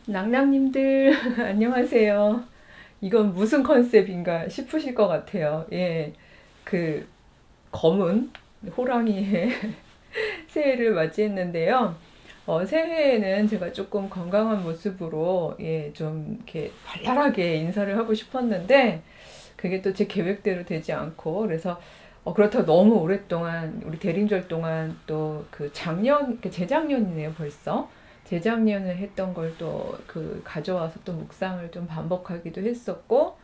낭낭님들 안녕하세요. 이건 무슨 컨셉인가 싶으실 것 같아요. 예, 그 검은 호랑이의 새해를 맞이했는데요. 새해에는 제가 조금 건강한 모습으로 좀 이렇게 발랄하게 인사를 하고 싶었는데 그게 또 제 계획대로 되지 않고 그래서 그렇다고 너무 오랫동안 우리 대림절 동안 또 그 작년 재작년이네요 벌써 재작년에 했던 걸 또 그 가져와서 또 묵상을 좀 반복하기도 했었고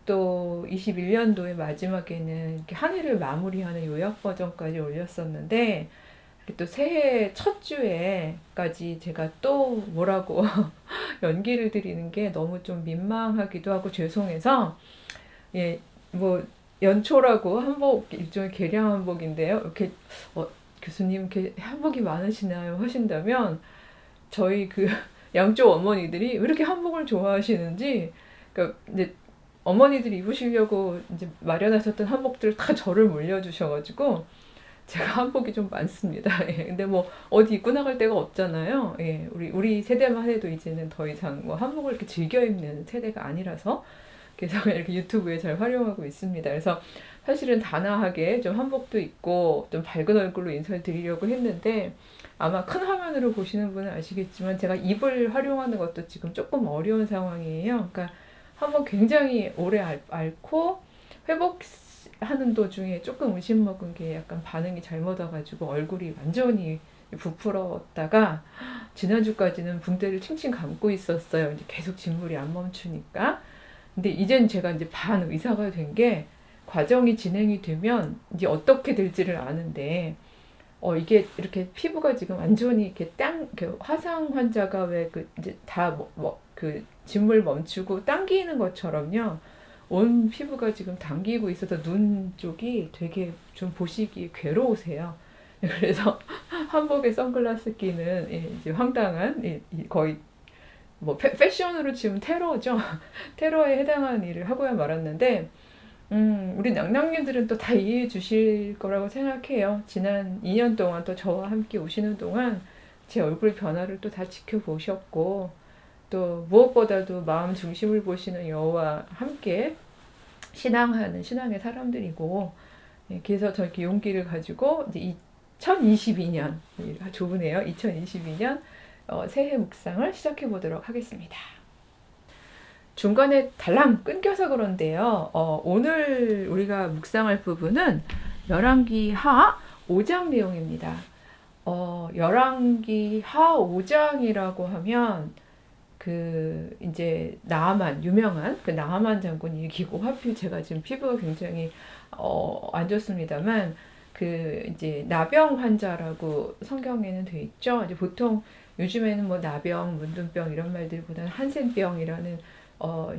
또 21년도의 마지막에는 이렇게 한 해를 마무리하는 요약 버전까지 올렸었는데 또 새해 첫 주에까지 제가 또 뭐라고 연기를 드리는 게 너무 좀 민망하기도 하고 죄송해서 예, 뭐 연초라고 한복 일종의 개량 한복인데요. 이렇게 어, 교수님 이렇게 한복이 많으시나요? 하신다면 저희 그 양쪽 어머니들이 왜 이렇게 한복을 좋아하시는지 그러니까 이제 어머니들이 입으시려고 이제 마련하셨던 한복들을 다 저를 물려주셔가지고 제가 한복이 좀 많습니다. 예, 근데 뭐 어디 입고 나갈 데가 없잖아요. 예, 우리 세대만 해도 이제는 더 이상 뭐 한복을 이렇게 즐겨 입는 세대가 아니라서 그래서 이렇게 유튜브에 잘 활용하고 있습니다. 그래서 사실은 단아하게 좀 한복도 입고 좀 밝은 얼굴로 인사를 드리려고 했는데 아마 큰 화면으로 보시는 분은 아시겠지만 제가 입을 활용하는 것도 지금 조금 어려운 상황이에요. 그러니까 한번 굉장히 오래 앓고 회복하는 도중에 조금 의심 먹은 게 약간 반응이 잘못 와가지고 얼굴이 완전히 부풀었다가 지난주까지는 붕대를 칭칭 감고 있었어요. 이제 계속 진물이 안 멈추니까. 근데 이젠 제가 이제 반 의사가 된 게 과정이 진행이 되면 이제 어떻게 될지를 아는데 이게 이렇게 피부가 지금 완전히 이렇게 이렇게 화상 환자가 왜 그 이제 다 그 진물 멈추고 당기는 것처럼요. 온 피부가 지금 당기고 있어서 눈 쪽이 되게 좀 보시기 괴로우세요. 그래서 한복에 선글라스 끼는 이제 황당한 거의 뭐 패션으로 치면 테러죠. 테러에 해당하는 일을 하고야 말았는데 우리 낭낭님들은 또 다 이해해 주실 거라고 생각해요. 지난 2년 동안 또 저와 함께 오시는 동안 제 얼굴 변화를 또 다 지켜보셨고 또 무엇보다도 마음 중심을 보시는 여호와 함께 신앙하는 신앙의 사람들이고 그래서 저렇게 용기를 가지고 이제 2022년 좁으네요. 2022년 새해 묵상을 시작해 보도록 하겠습니다. 중간에 달랑 끊겨서 그런데요. 오늘 우리가 묵상할 부분은 열왕기 하 5장 내용입니다. 열왕기 하 5장이라고 하면 그 이제 나아만 유명한 그 나아만 장군 얘기고 하필 제가 지금 피부가 굉장히 안 좋습니다만 그 이제 나병 환자라고 성경에는 돼 있죠. 이제 보통 요즘에는 뭐 나병, 문둥병 이런 말들보다는 한센병이라는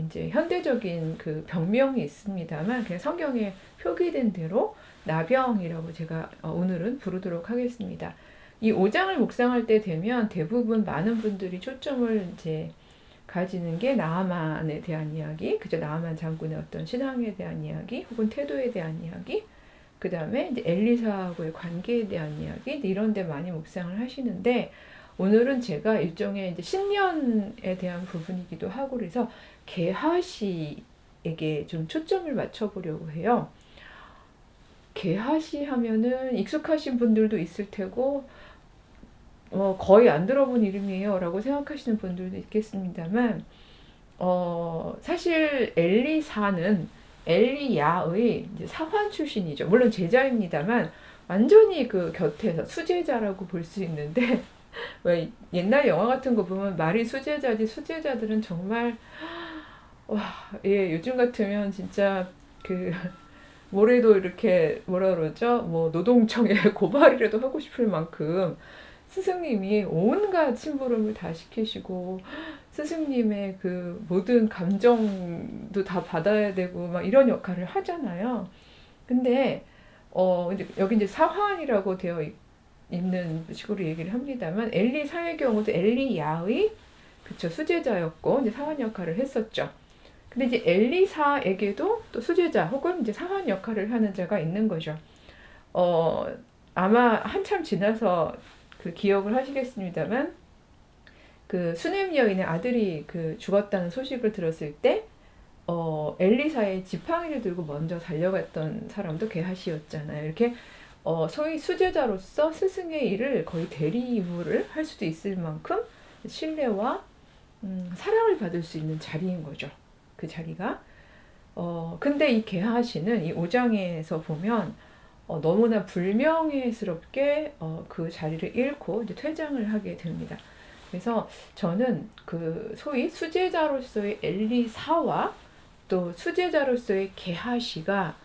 이제 현대적인 그 병명이 있습니다만 그냥 성경에 표기된 대로 나병이라고 제가 오늘은 부르도록 하겠습니다. 이 5장을 묵상할 때 되면 대부분 많은 분들이 초점을 이제 가지는 게 나아만에 대한 이야기, 그저 나아만 장군의 어떤 신앙에 대한 이야기, 혹은 태도에 대한 이야기, 그 다음에 이제 엘리사하고의 관계에 대한 이야기, 이런 데 많이 묵상을 하시는데, 오늘은 제가 일종의 이제 신년에 대한 부분이기도 하고 그래서 게하시에게 좀 초점을 맞춰보려고 해요. 게하시 하면은 익숙하신 분들도 있을 테고, 거의 안 들어본 이름이에요 라고 생각하시는 분들도 있겠습니다만 사실 엘리사는 엘리야의 이제 사환 출신이죠. 물론 제자입니다만 완전히 그 곁에서 수제자라고 볼 수 있는데 왜 옛날 영화 같은 거 보면 말이 수제자지 수제자들은 정말 와, 예, 요즘 같으면 진짜 그 뭐래도 이렇게 뭐라 그러죠? 뭐 노동청에 고발이라도 하고 싶을 만큼 스승님이 온갖 심부름을 다 시키시고 스승님의 그 모든 감정도 다 받아야 되고 막 이런 역할을 하잖아요. 근데 이제 여기 이제 사환이라고 되어 있는 식으로 얘기를 합니다만 엘리사의 경우도 엘리야의 그쵸 수제자였고 이제 사환 역할을 했었죠. 근데 이제 엘리사에게도 또 수제자 혹은 이제 사환 역할을 하는 자가 있는 거죠. 어, 아마 한참 지나서 그 기억을 하시겠습니다만 그 수넴 여인의 아들이 그 죽었다는 소식을 들었을 때 엘리사의 지팡이를 들고 먼저 달려갔던 사람도 게하시였잖아요. 이렇게 소위 수제자로서 스승의 일을 거의 대리 임무를 할 수도 있을 만큼 신뢰와 사랑을 받을 수 있는 자리인 거죠. 그 자리가. 근데 이 게하시는 이 5장에서 보면 너무나 불명예스럽게 그 자리를 잃고 이제 퇴장을 하게 됩니다. 그래서 저는 그 소위 수제자로서의 엘리사와 또 수제자로서의 게하시가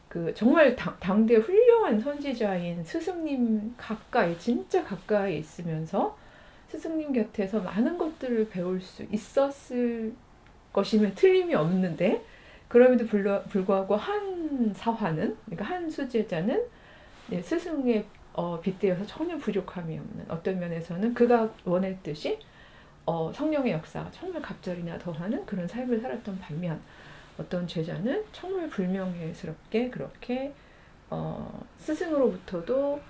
그 정말 당대 훌륭한 선지자인 스승님 가까이 진짜 가까이 있으면서 스승님 곁에서 많은 것들을 배울 수 있었을 것임에 틀림이 없는데 그럼에도 불구하고 한 사화는 그러니까 한 수제자는 스승의 빗대어서 전혀 부족함이 없는 어떤 면에서는 그가 원했듯이 성령의 역사가 정말 갑절이나 더하는 그런 삶을 살았던 반면 어떤 제자는 정말 불명예스럽게 그렇게 스승으로부터도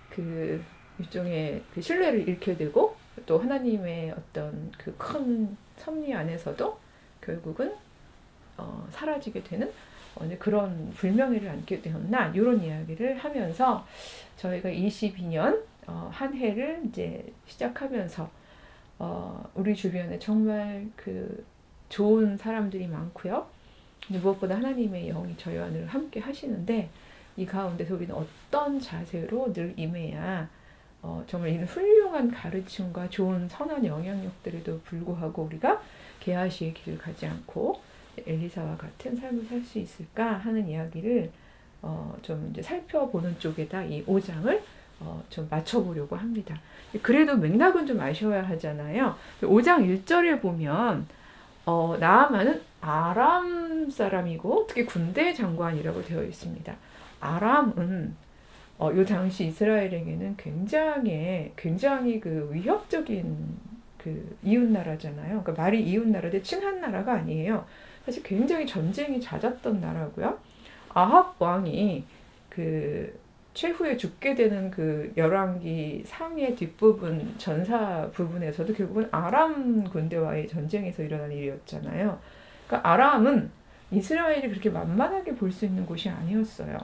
그 일종의 그 신뢰를 잃게 되고 또 하나님의 어떤 그 큰 섭리 안에서도 결국은 사라지게 되는 그런 불명예를 안게 되었나 이런 이야기를 하면서 저희가 22년 한 해를 이제 시작하면서 우리 주변에 정말 그 좋은 사람들이 많고요. 무엇보다 하나님의 영이 저희와 늘 함께 하시는데 이 가운데서 우리는 어떤 자세로 늘 임해야 정말 이런 훌륭한 가르침과 좋은 선한 영향력들에도 불구하고 우리가 게하시의 길을 가지 않고 엘리사와 같은 삶을 살 수 있을까 하는 이야기를 좀 이제 살펴보는 쪽에다 이 5장을 좀 맞춰보려고 합니다. 그래도 맥락은 좀 아셔야 하잖아요. 5장 1절에 보면 나아만은 아람 사람이고 특히 군대 장관이라고 되어 있습니다. 아람은 이 당시 이스라엘에게는 굉장히 그 위협적인 그 이웃 나라잖아요. 그러니까 말이 이웃 나라인데 친한 나라가 아니에요. 사실 굉장히 전쟁이 잦았던 나라고요. 아합 왕이 그 최후에 죽게 되는 그 열왕기 상의 뒷부분 전사 부분에서도 결국은 아람 군대와의 전쟁에서 일어난 일이었잖아요. 그러니까 아람은 이스라엘이 그렇게 만만하게 볼 수 있는 곳이 아니었어요.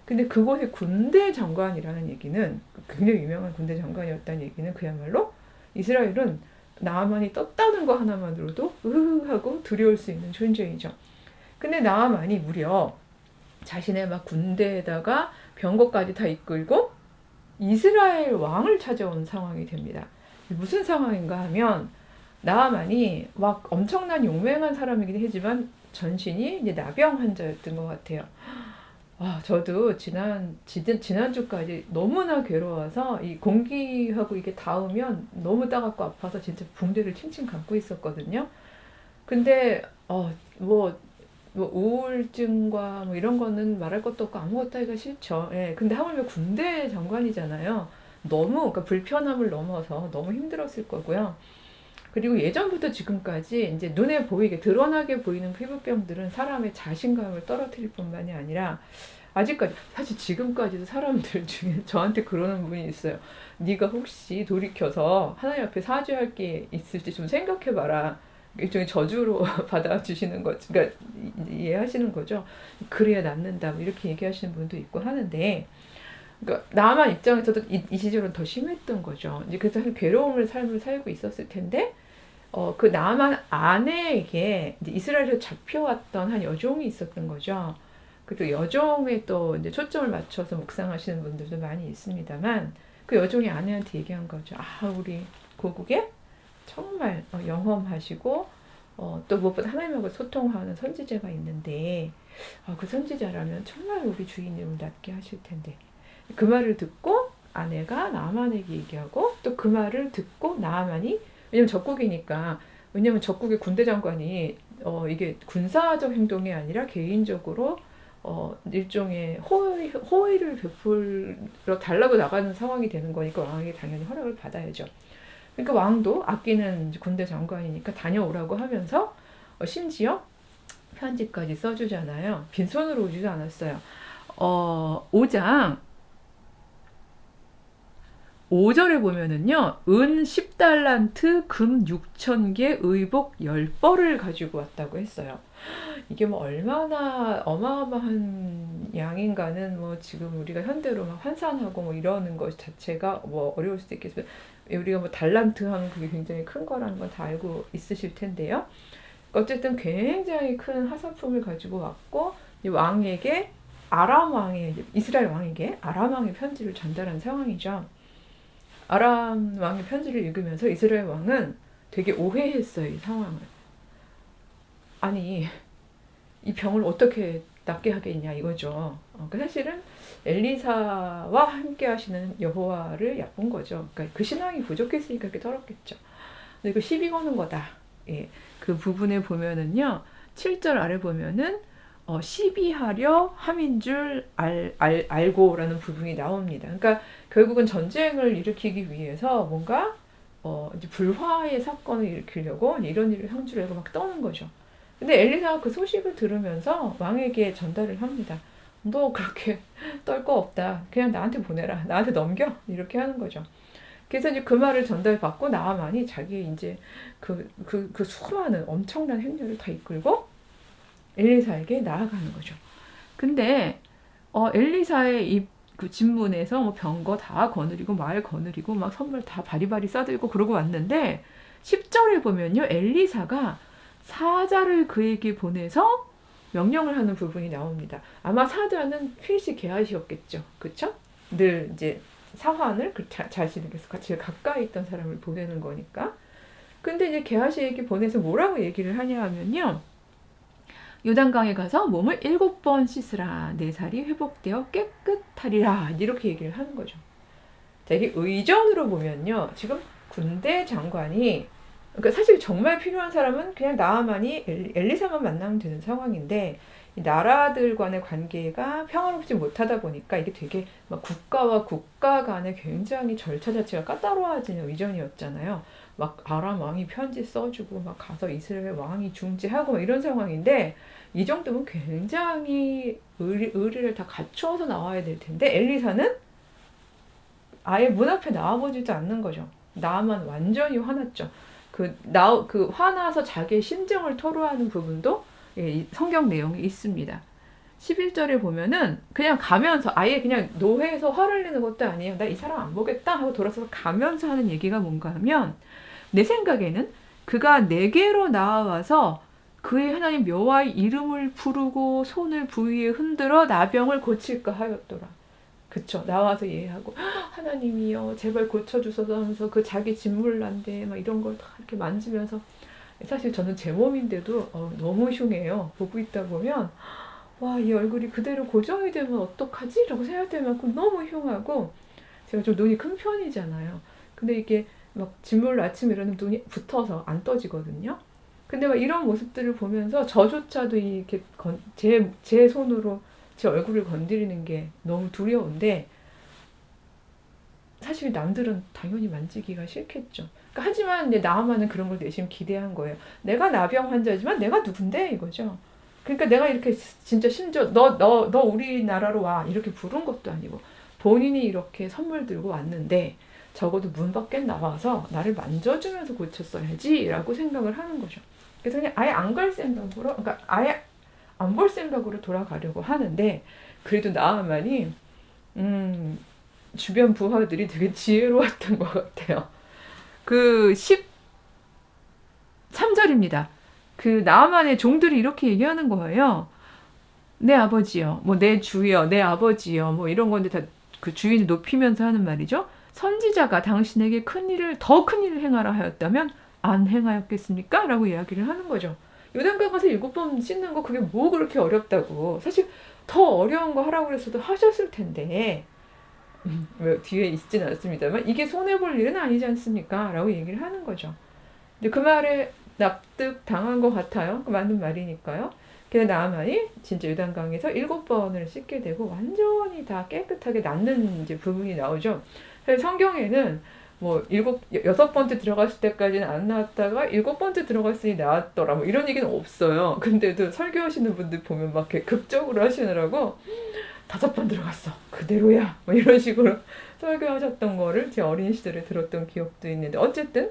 근데 그곳의 군대 장관이라는 얘기는 굉장히 유명한 군대 장관이었다는 얘기는 그야말로 이스라엘은 나아만이 떴다는 거 하나만으로도 하고 두려울 수 있는 존재이죠. 근데 나아만이 무려 자신의 막 군대에다가 병거까지 다 이끌고 이스라엘 왕을 찾아온 상황이 됩니다. 무슨 상황인가 하면 나아만이 막 엄청난 용맹한 사람이긴 하지만 전신이 이제 나병 환자였던 것 같아요. 저도 지난주까지 너무나 괴로워서 이 공기하고 이게 닿으면 너무 따갑고 아파서 진짜 붕대를 칭칭 감고 있었거든요. 근데 뭐 우울증과 뭐 이런 거는 말할 것도 없고 아무것도 하기가 싫죠. 예. 근데 하물며 군대 장관이잖아요. 그러니까 불편함을 넘어서 너무 힘들었을 거고요. 그리고 예전부터 지금까지 이제 눈에 보이게 드러나게 보이는 피부병들은 사람의 자신감을 떨어뜨릴 뿐만이 아니라 아직까지 사실 지금까지도 사람들 중에 저한테 그러는 분이 있어요. 네가 혹시 돌이켜서 하나님 앞에 사죄할 게 있을지 좀 생각해봐라. 일종의 저주로 받아주시는 거죠. 그러니까 이해하시는 거죠. 그래야 낫는다. 뭐 이렇게 얘기하시는 분도 있고 하는데, 그러니까 나만 입장에서도 이 시절은 더 심했던 거죠. 이제 그래서 괴로움을 삶을 살고 있었을 텐데, 그 나만 아내에게 이제 이스라엘에서 잡혀왔던 한 여종이 있었던 거죠. 그리고 여종에 또 이제 초점을 맞춰서 묵상하시는 분들도 많이 있습니다만, 그 여종이 아내한테 얘기한 거죠. 우리 고국에 정말 영험하시고 또 무엇보다 하나님하고 소통하는 선지자가 있는데 그 선지자라면 정말 우리 주인님을 낫게 하실 텐데 그 말을 듣고 아내가 나아만에게 얘기하고 또 그 말을 듣고 나아만이 왜냐면 적국이니까 왜냐면 적국의 군대 장관이 이게 군사적 행동이 아니라 개인적으로 일종의 호의를 베풀어 달라고 나가는 상황이 되는 거니까 왕에게 당연히 허락을 받아야죠. 그러니까 왕도 아끼는 군대 장관이니까 다녀오라고 하면서 심지어 편지까지 써주잖아요. 빈손으로 오지도 않았어요. 5장 5절에 보면은요, 은 10달란트, 금 6,000개, 의복 10벌을 가지고 왔다고 했어요. 이게 뭐 얼마나 어마어마한 양인가는 뭐 지금 우리가 현대로 막 환산하고 뭐 이러는 것 자체가 뭐 어려울 수도 있겠지만, 우리가 뭐 달란트 하면 그게 굉장히 큰 거라는 건 다 알고 있으실 텐데요. 어쨌든 굉장히 큰 하사품을 가지고 왔고, 이 왕에게 아람 왕의 이스라엘 왕에게 아람 왕의 편지를 전달한 상황이죠. 아람 왕의 편지를 읽으면서 이스라엘 왕은 되게 오해했어요, 이 상황을. 아니, 이 병을 어떻게 낫게 하겠냐 이거죠. 사실은 엘리사와 함께 하시는 여호와를 얕본 거죠. 그러니까 그 신앙이 부족했으니까 그렇게 떨었겠죠. 근데 그 시비 거는 거다. 예, 그 부분에 보면은요, 7절 아래 보면은 시비하려 함인 줄 알고라는 부분이 나옵니다. 그러니까 결국은 전쟁을 일으키기 위해서 뭔가 이제 불화의 사건을 일으키려고 이런 일을 한 줄 알고 막 떠는 거죠. 근데 엘리사가 그 소식을 들으면서 왕에게 전달을 합니다. 너 그렇게 떨 거 없다. 그냥 나한테 보내라. 나한테 넘겨. 이렇게 하는 거죠. 그래서 이제 그 말을 전달받고 나아만이 자기 이제 그 수많은 엄청난 행렬을 다 이끌고 엘리사에게 나아가는 거죠. 근데 엘리사의 그 진문에서 뭐 병거 다 거느리고 말 거느리고 막 선물 다 바리바리 싸들고 그러고 왔는데 10절에 보면요, 엘리사가 사자를 그에게 보내서 명령을 하는 부분이 나옵니다. 아마 사자는 필시 게하시였겠죠, 그렇죠? 늘 이제 사환을 자신에게서 같이 가까이 있던 사람을 보내는 거니까. 근데 이제 게하시에게 보내서 뭐라고 얘기를 하냐 하면요, 요단강에 가서 몸을 7번 씻으라. 내 살이 회복되어 깨끗하리라. 이렇게 얘기를 하는 거죠. 자, 이게 의전으로 보면요, 지금 군대 장관이, 그러니까 사실 정말 필요한 사람은 그냥 나아만이 엘리사만 만나면 되는 상황인데, 이 나라들 간의 관계가 평화롭지 못하다 보니까 이게 되게 막 국가와 국가 간의 굉장히 절차 자체가 까다로워지는 의전이었잖아요. 막 아람 왕이 편지 써주고 막 가서 이스라엘 왕이 중재하고 막 이런 상황인데, 이 정도면 굉장히 의리를 다 갖추어서 나와야 될 텐데 엘리사는 아예 문 앞에 나와보지도 않는 거죠. 나만 완전히 화났죠. 그 화나서 자기의 심정을 토로하는 부분도 성경 내용에 있습니다. 11절에 보면은 그냥 가면서 아예 그냥 노회에서 화를 내는 것도 아니에요. 나 이 사람 안 보겠다 하고 돌아서서 가면서 하는 얘기가 뭔가 하면, 내 생각에는 그가 내게로 나와서 그의 하나님 여호와의 이름을 부르고 손을 부위에 흔들어 나병을 고칠까 하였더라. 그쵸. 나와서 예하고 하나님이여 제발 고쳐주소서 하면서 그 자기 진물난데 막 이런 걸 다 이렇게 만지면서, 사실 저는 제 몸인데도 너무 흉해요. 보고 있다 보면 와, 이 얼굴이 그대로 고정이 되면 어떡하지? 라고 생각될 만큼 너무 흉하고, 제가 좀 눈이 큰 편이잖아요. 근데 이게 막 진물로 아침에 일어나면 눈이 붙어서 안 떠지거든요. 근데 막 이런 모습들을 보면서 저조차도 이렇게 제 손으로 제 얼굴을 건드리는 게 너무 두려운데, 사실 남들은 당연히 만지기가 싫겠죠. 그러니까 하지만 이제 나만은 그런 걸 내심 기대한 거예요. 내가 나병 환자지만 내가 누군데 이거죠. 그러니까 내가 이렇게 진짜 심지어 너 우리나라로 와 이렇게 부른 것도 아니고 본인이 이렇게 선물 들고 왔는데 적어도 문 밖에 나와서 나를 만져주면서 고쳤어야지라고 생각을 하는 거죠. 그래서 그냥 아예 안 갈 생각으로, 그러니까 아예 안 볼 생각으로 돌아가려고 하는데, 그래도 나아만이 주변 부하들이 되게 지혜로웠던 것 같아요. 그 13절입니다. 그 나아만의 종들이 이렇게 얘기하는 거예요. 내 아버지요, 뭐 내 주여, 내 아버지요, 뭐 이런 건데 다 그 주인을 높이면서 하는 말이죠. 선지자가 당신에게 더 큰 일을 행하라 하였다면 안 행하였겠습니까? 라고 이야기를 하는 거죠. 요단강 가서 7번 씻는 거 그게 뭐 그렇게 어렵다고. 사실 더 어려운 거 하라고 그랬어도 하셨을 텐데, 뒤에 있지는 않습니다만 이게 손해볼 일은 아니지 않습니까? 라고 얘기를 하는 거죠. 근데 그 말에 납득 당한 것 같아요. 맞는 말이니까요. 그래서 나아만이 진짜 요단강에서 7번을 씻게 되고 완전히 다 깨끗하게 낫는 이제 부분이 나오죠. 그래서 성경에는 뭐 6번째 들어갔을 때까지는 안 나왔다가 7번째 들어갔으니 나왔더라 뭐 이런 얘기는 없어요. 근데도 설교하시는 분들 보면 막 이렇게 극적으로 하시느라고 5번 들어갔어. 그대로야. 뭐 이런 식으로 설교하셨던 거를 제 어린 시절에 들었던 기억도 있는데 어쨌든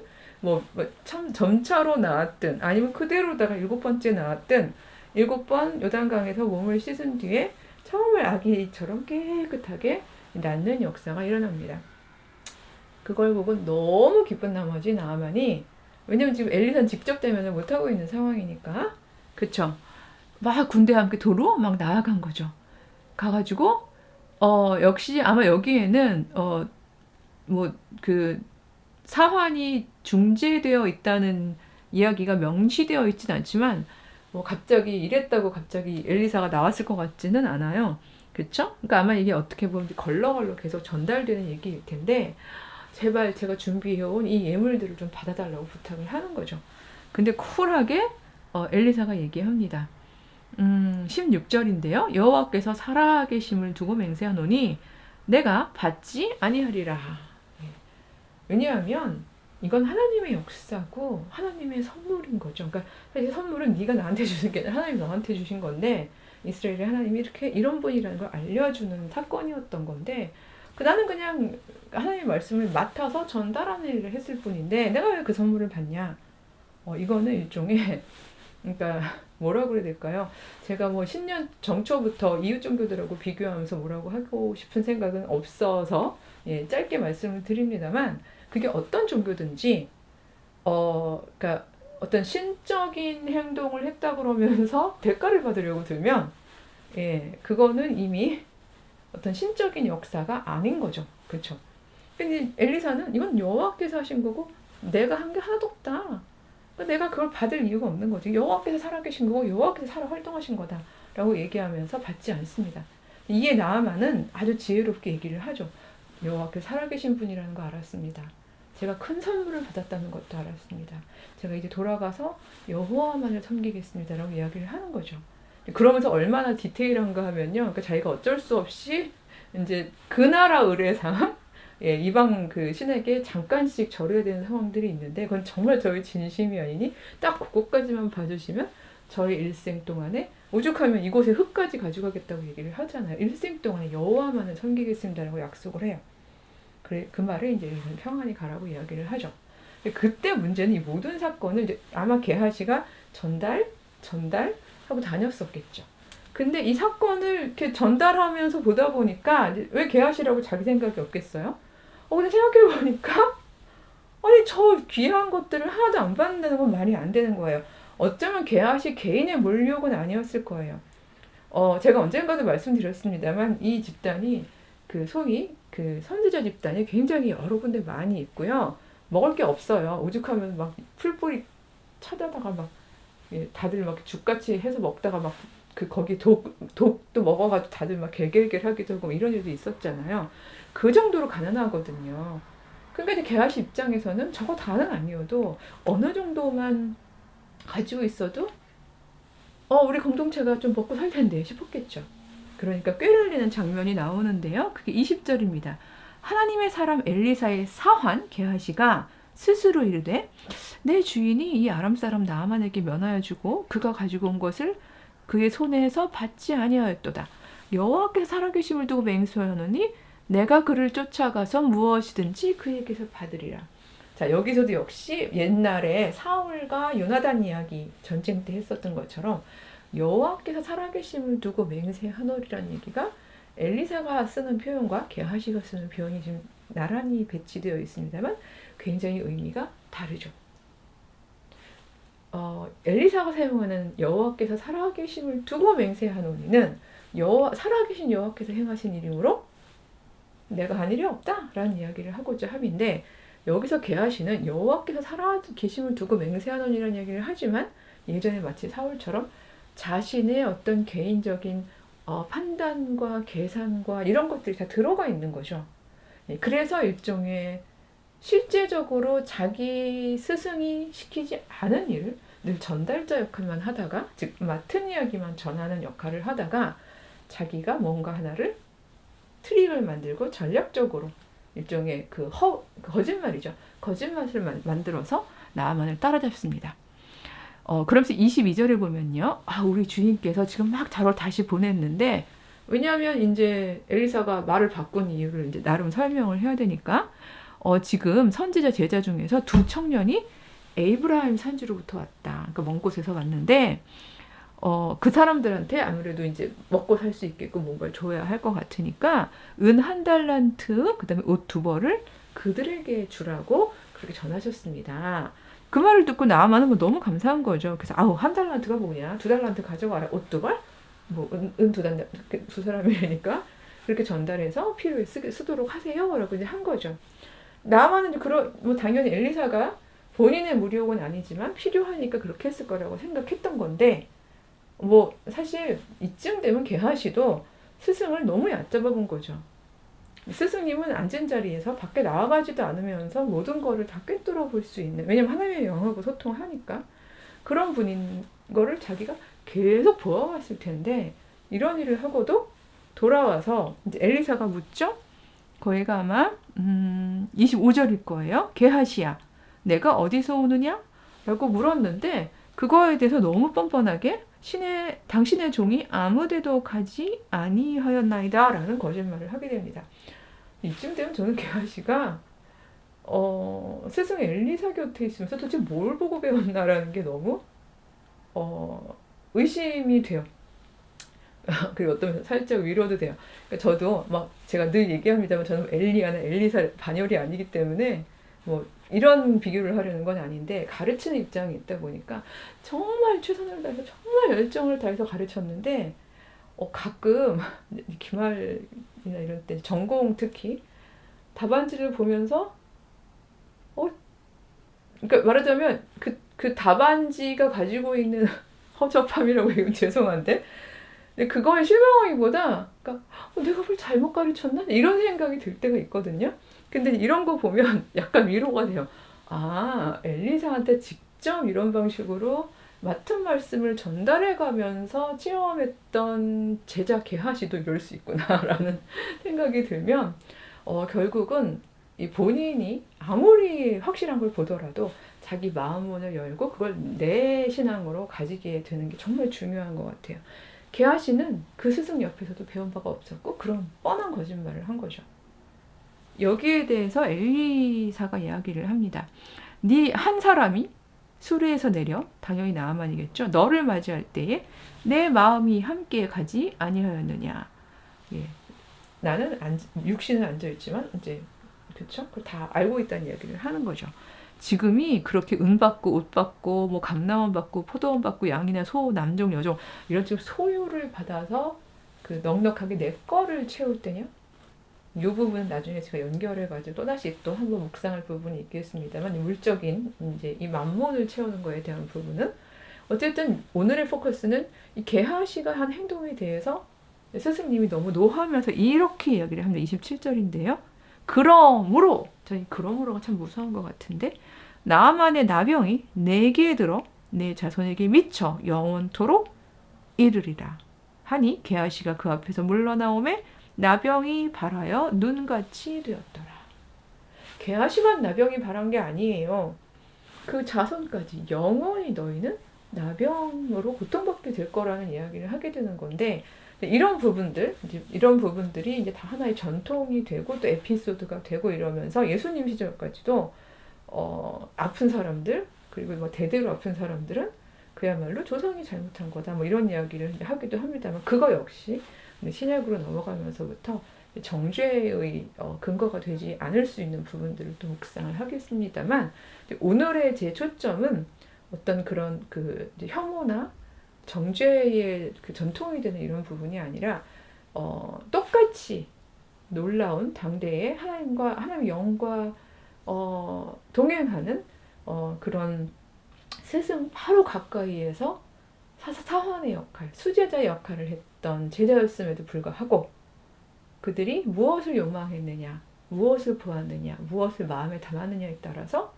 참 점차로 나왔든 아니면 그대로다가 7번째 나왔든 7번 요단강에서 몸을 씻은 뒤에 정말 아기처럼 깨끗하게 낫는 역사가 일어납니다. 그걸 보고 너무 기쁜 나머지 나아만이 왜냐면 지금 엘리사는 직접 대면을 못하고 있는 상황이니까 그쵸? 막 군대와 함께 도로 막 나아간 거죠. 가가지고 역시 아마 여기에는 그 사환이 중재되어 있다는 이야기가 명시되어 있진 않지만 갑자기 이랬다고 갑자기 엘리사가 나왔을 것 같지는 않아요. 그쵸? 그러니까 아마 이게 어떻게 보면 걸러걸러 계속 전달되는 얘기일 텐데 제발 제가 준비해온 이 예물들을 좀 받아달라고 부탁을 하는 거죠. 근데 쿨하게 엘리사가 얘기합니다. 16절인데요. 여호와께서 살아계심을 두고 맹세하노니 내가 받지 아니하리라. 왜냐하면 이건 하나님의 역사고 하나님의 선물인 거죠. 그러니까 사실 선물은 네가 나한테 주는 게 아니라 하나님이 너한테 주신 건데 이스라엘의 하나님이 이렇게 이런 분이라는 걸 알려주는 사건이었던 건데 나는 그냥 하나님의 말씀을 맡아서 전달하는 일을 했을 뿐인데 내가 왜 그 선물을 받냐? 이거는 일종의 그러니까 뭐라고 그래야 될까요? 제가 신년 정초부터 이웃 종교들하고 비교하면서 뭐라고 하고 싶은 생각은 없어서 짧게 말씀을 드립니다만 그게 어떤 종교든지 그러니까 어떤 신적인 행동을 했다 그러면서 대가를 받으려고 들면 그거는 이미 어떤 신적인 역사가 아닌 거죠. 그렇죠? 근데 엘리사는 이건 여호와께서 하신 거고 내가 한 게 하나도 없다. 내가 그걸 받을 이유가 없는 거지. 여호와께서 살아계신 거고 여호와께서 살아 활동하신 거다라고 얘기하면서 받지 않습니다. 이에 나아만은 아주 지혜롭게 얘기를 하죠. 여호와께서 살아계신 분이라는 거 알았습니다. 제가 큰 선물을 받았다는 것도 알았습니다. 제가 이제 돌아가서 여호와만을 섬기겠습니다라고 이야기를 하는 거죠. 그러면서 얼마나 디테일한가 하면요. 그러니까 자기가 어쩔 수 없이 이제 그 나라 의례상 이방 그 신에게 잠깐씩 절해야 되는 상황들이 있는데 그건 정말 저희 진심이 아니니 딱 그것까지만 봐주시면 저희 일생 동안에 오죽하면 이곳에 흙까지 가져가겠다고 얘기를 하잖아요. 일생 동안에 여호와만을 섬기겠습니다라고 약속을 해요. 그래 그 말을 이제 평안히 가라고 이야기를 하죠. 그때 문제는 이 모든 사건을 이제 아마 게하시가 전달하고 다녔었겠죠. 근데 이 사건을 이렇게 전달하면서 보다 보니까 왜 게하시라고 자기 생각이 없겠어요? 근데 생각해보니까 아니 저 귀한 것들을 하나도 안 받는다는 건 말이 안 되는 거예요. 어쩌면 게하시 개인의 물욕은 아니었을 거예요. 제가 언젠가도 말씀드렸습니다만 이 집단이 그 소위 그 선지자 집단이 굉장히 여러 군데 많이 있고요. 먹을 게 없어요. 오죽하면 막 풀뿌리 찾아다가 막 다들 막 죽같이 해서 먹다가 막 거기 독도 먹어가지고 다들 막 개gelgel 하기도 하고 이런 일도 있었잖아요. 그 정도로 가난하거든요. 그러니까 이제 게하시 입장에서는 저거 다는 아니어도 어느 정도만 가지고 있어도 우리 공동체가 좀 먹고 살 텐데 싶었겠죠. 그러니까 꾀를 내는 장면이 나오는데요. 그게 20절입니다. 하나님의 사람 엘리사의 사환 게하시가 스스로 이르되 내 주인이 이 아람 사람 나아만에게 면하여 주고 그가 가지고 온 것을 그의 손에서 받지 아니하였도다. 여호와께서 살아계심을 두고 맹세하노니 내가 그를 쫓아가서 무엇이든지 그에게서 받으리라. 자, 여기서도 역시 옛날에 사울과 요나단 이야기 전쟁 때 했었던 것처럼 여호와께서 살아계심을 두고 맹세하노리라는 얘기가 엘리사가 쓰는 표현과 게하시가 쓰는 표현이 지금 나란히 배치되어 있습니다만 굉장히 의미가 다르죠. 엘리사가 사용하는 여호와께서 살아계심을 두고 맹세하노니는 살아계신 여호와께서 행하신 일이므로 내가 한 일이 없다라는 이야기를 하고자 함인데 여기서 게하시는 여호와께서 살아계심을 두고 맹세하노니라는 이야기를 하지만 예전에 마치 사울처럼 자신의 어떤 개인적인 판단과 계산과 이런 것들이 다 들어가 있는 거죠. 그래서 일종의 실제적으로 자기 스승이 시키지 않은 일을 늘 전달자 역할만 하다가 즉 맡은 이야기만 전하는 역할을 하다가 자기가 뭔가 하나를 트릭을 만들고 전략적으로 일종의 거짓말이죠. 거짓말을 만들어서 나아만을 따라잡습니다. 그러면서 22절에 보면요. 우리 주인께서 지금 막 자로 다시 보냈는데 왜냐하면 이제 엘리사가 말을 바꾼 이유를 이제 나름 설명을 해야 되니까 지금 선지자 제자 중에서 두 청년이 에이브라임 산지로부터 왔다. 그러니까 먼 곳에서 왔는데 그 사람들한테 아무래도 이제 먹고 살 수 있게끔 뭔가를 줘야 할 것 같으니까 은 한 달란트, 그다음에 옷 두 벌을 그들에게 주라고 그렇게 전하셨습니다. 그 말을 듣고 나아만은 뭐 너무 감사한 거죠. 그래서 아우 한 달란트가 뭐냐, 두 달란트 가져가라, 옷 두 벌, 뭐은두 달란트 두 사람이니까 그렇게 전달해서 필요에 쓰도록 하세요라고 이제 한 거죠. 나아만은 이제 뭐 당연히 엘리사가 본인의 무력은 아니지만 필요하니까 그렇게 했을 거라고 생각했던 건데. 뭐 사실 이쯤 되면 게하시도 스승을 너무 얕잡아 본 거죠. 스승님은 앉은 자리에서 밖에 나아가지도 않으면서 모든 거를 다 꿰뚫어 볼 수 있는, 왜냐면 하나님의 영하고 소통하니까 그런 분인 거를 자기가 계속 보아왔을 텐데 이런 일을 하고도 돌아와서 이제 엘리사가 묻죠. 거기가 아마 25절일 거예요. 게하시야, 내가 어디서 오느냐? 라고 물었는데 그거에 대해서 너무 뻔뻔하게 당신의 종이 아무데도 가지 아니하였나이다 라는 거짓말을 하게 됩니다. 이쯤 되면 저는 게하시가 스승 엘리사 곁에 있으면서 도대체 뭘 보고 배웠나라는 게 너무 의심이 돼요. 그리고 어떤 면에서 살짝 위로도 돼요. 그러니까 저도 막 제가 늘 얘기합니다만 저는 엘리야나 엘리사 반열이 아니기 때문에 뭐 이런 비교를 하려는 건 아닌데 가르치는 입장이 있다 보니까 정말 최선을 다해서 정말 열정을 다해서 가르쳤는데 가끔 기말이나 이런 때 전공 특히 답안지를 보면서 그러니까 말하자면 그 답안지가 가지고 있는 허접함이라고 얘기하면 죄송한데 근데 그거에 실망하기보다 그러니까 내가 뭘 잘못 가르쳤나? 이런 생각이 들 때가 있거든요. 근데 이런 거 보면 약간 위로가 돼요. 아, 엘리사한테 직접 이런 방식으로 맡은 말씀을 전달해 가면서 체험했던 제자 게하시도 이럴 수 있구나라는 생각이 들면 결국은 이 본인이 아무리 확실한 걸 보더라도 자기 마음문을 열고 그걸 내 신앙으로 가지게 되는 게 정말 중요한 것 같아요. 게하시는 그 스승 옆에서도 배운 바가 없었고 그런 뻔한 거짓말을 한 거죠. 여기에 대해서 엘리사가 이야기를 합니다. 네 한 사람이 수레에서 내려, 당연히 나아만이겠죠. 너를 맞이할 때에 내 마음이 함께 가지 아니하였느냐. 예. 나는 육신은 앉아있지만 이제 그렇죠? 그걸 다 알고 있다는 이야기를 하는 거죠. 지금이 그렇게 은 받고 옷 받고 뭐 감나원 받고 포도원 받고 양이나 소 남종 여종 이런 지금 소유를 받아서 그 넉넉하게 내 거를 채울 때냐? 이 부분은 나중에 제가 연결해가지고 또다시 또 한번 묵상할 부분이 있겠습니다만 물적인 이제 이 만몬을 채우는 거에 대한 부분은 어쨌든 오늘의 포커스는 이 게하시가 한 행동에 대해서 스승님이 너무 노하면서 이렇게 이야기를 합니다. 27절인데요. 그러므로 저희 그러므로가 참 무서운 것 같은데 나만의 나병이 내게 들어 내 자손에게 미쳐 영원토록 이르리라 하니 게하시가 그 앞에서 물러나오매 나병이 발하여 눈같이 되었더라. 게하시만 나병이 발한 게 아니에요. 그 자손까지 영원히 너희는 나병으로 고통받게 될 거라는 이야기를 하게 되는 건데 이런 부분들이 이제 다 하나의 전통이 되고 또 에피소드가 되고 이러면서 예수님 시절까지도 아픈 사람들 그리고 뭐 대대로 아픈 사람들은 그야말로 조상이 잘못한 거다 뭐 이런 이야기를 하기도 합니다만 그거 역시 신약으로 넘어가면서부터 정죄의 근거가 되지 않을 수 있는 부분들을 또 묵상을 하겠습니다만 오늘의 제 초점은 어떤 그런 그 혐오나 정죄의 그 전통이 되는 이런 부분이 아니라 똑같이 놀라운 당대의 하나님의 영과 동행하는 그런 스승 바로 가까이에서 사환의 역할, 수제자 역할을 했던 제자였음에도 불구하고 그들이 무엇을 요망했느냐, 무엇을 보았느냐, 무엇을 마음에 담았느냐에 따라서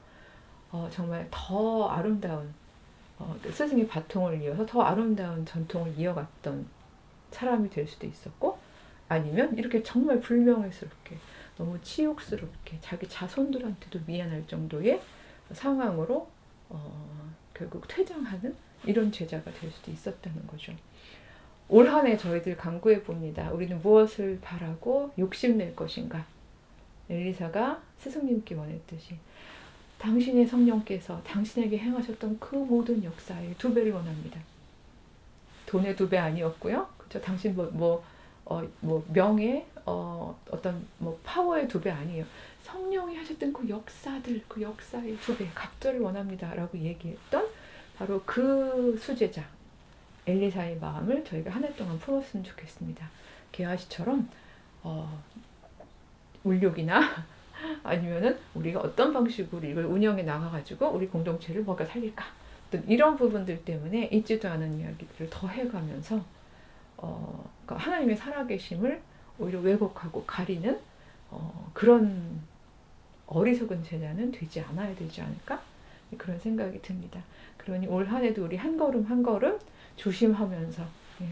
정말 더 아름다운 스승의 바통을 이어서 더 아름다운 전통을 이어갔던 사람이 될 수도 있었고 아니면 이렇게 정말 불명예스럽게 너무 치욕스럽게 자기 자손들한테도 미안할 정도의 상황으로 결국 퇴장하는 이런 제자가 될 수도 있었다는 거죠. 올 한 해 저희들 간구해 봅니다. 우리는 무엇을 바라고 욕심낼 것인가? 엘리사가 스승님께 원했듯이 당신의 성령께서 당신에게 행하셨던 그 모든 역사의 2배를 원합니다. 돈의 2배 아니었고요. 그렇죠? 당신 명예, 어떤 파워의 2배 아니에요. 성령이 하셨던 그 역사들, 그 역사의 2배, 각절을 원합니다라고 얘기했던 바로 그 수제자 엘리사의 마음을 저희가 한 해 동안 품었으면 좋겠습니다. 게하시처럼 울욕이나 아니면은 우리가 어떤 방식으로 이걸 운영해 나가가지고 우리 공동체를 뭔가 살릴까, 어떤 이런 부분들 때문에 있지도 않은 이야기들을 더 해가면서 그러니까 하나님의 살아계심을 오히려 왜곡하고 가리는 그런 어리석은 제자는 되지 않아야 되지 않을까, 그런 생각이 듭니다. 그러니 올 한 해도 우리 한 걸음 한 걸음 조심하면서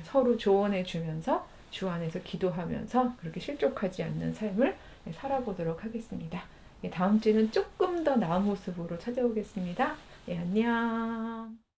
서로 조언해 주면서 주 안에서 기도하면서 그렇게 실족하지 않는 삶을 살아보도록 하겠습니다. 다음 주에는 조금 더 나은 모습으로 찾아오겠습니다. 안녕.